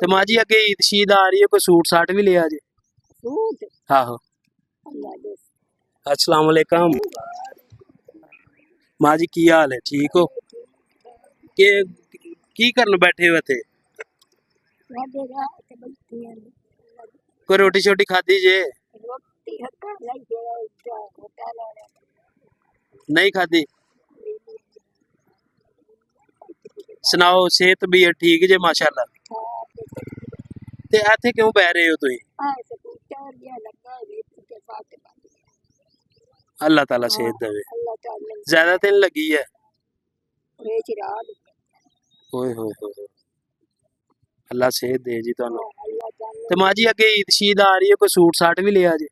ਤੇ ਮਾਂ ਜੀ ਅੱਗੇ ਈਦ ਸ਼ੀਦ ਆ ਰਹੀ ਹੈ, ਕੋਈ ਸੂट साट भी लिया जे? सूट आहो। अल्लाह दे अस्सलाम वालेकुम माँ जी, की हाल है? ठीक हो? के की करन बैठे हो इत्थे? वादे रात बैठी है कोई रोटी शोटी खाधी जे? रोटी हक्का लई जा होटल वाले नहीं खाधी? सुनाओ, सेहत भी है ठीक जे माशाल्लाह? ते इत्थे क्यों बह रहे हो तुसीं? स्कूटर या लगा वेच के साथ अल्लाह ताला सेहत देवे। अल्लाह ताला ज्यादा तो नहीं लगी है? वेच रात ओए होए होए, अल्लाह सेहत दे जी तुहानू। अल्लाह ताला ते माँ जी अगे ईद शीद आ रही है, कोई सूट साट भी लिया जे?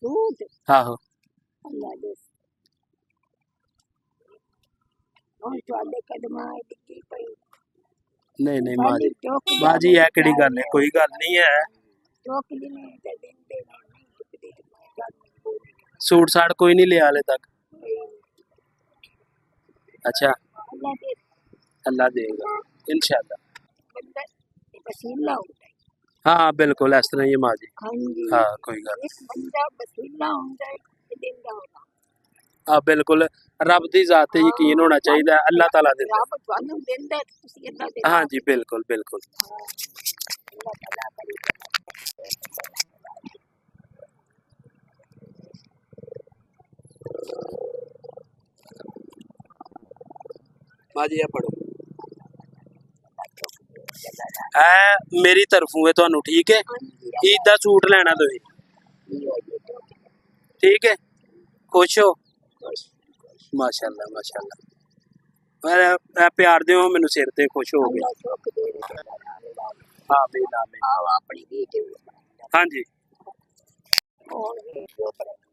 सूट आहो। अल्लाह दे ਹੁਣ ਤੁਹਾਡੇ ਕਦਮਾਂ ਦਿੱਤੀ ਪਈ नहीं नहीं माँ जी, ਚੌਕ माँ जी यह केड़ी गल है? कोई गल नहीं है। ਚੌਕ ਜਿਹਨੇ ਤੇ ਦਿੰਦੇ ਨਹੀਂ ਦਿੱਤੀ सूट साट कोई नहीं लिया हाले तक? अच्छा, अल्लाह दे अल्लाह देगा इंशाल्लाह। बंदा वसीला होता है हाँ बिल्कुल इस तरह ही है माँ जी। हाँ जी हाँ कोई गल एक बंदा वसीला होता है ते दिंदा होता हाँ बिल्कुल, रब दी जात ते यकीन होना चाहिए, अल्लाह ताला दे। रब ਤੁਹਾਨੂੰ ਦਿੰਦਾ ਹੈ, ਤੁਸੀਂ ਅੱਲਾ ਦੇ हाँ जी बिल्कुल बिल्कुल। अल्लाह ताला करी माँ जी पढ़ो ऐ मेरी तरफों है तुहानू, ठीक है? ईद दा सूट लेना तुसीं, ठीक है? खुश हो? माशाल्लाह माशाल्लाह, मैं प्यार दिओ मैनू सिर ते, खुश हो गए। अल्लाह सुख दे आमीन आमीन। आओ अपनी वीडियो हाँ जी। और वीडियो बनाना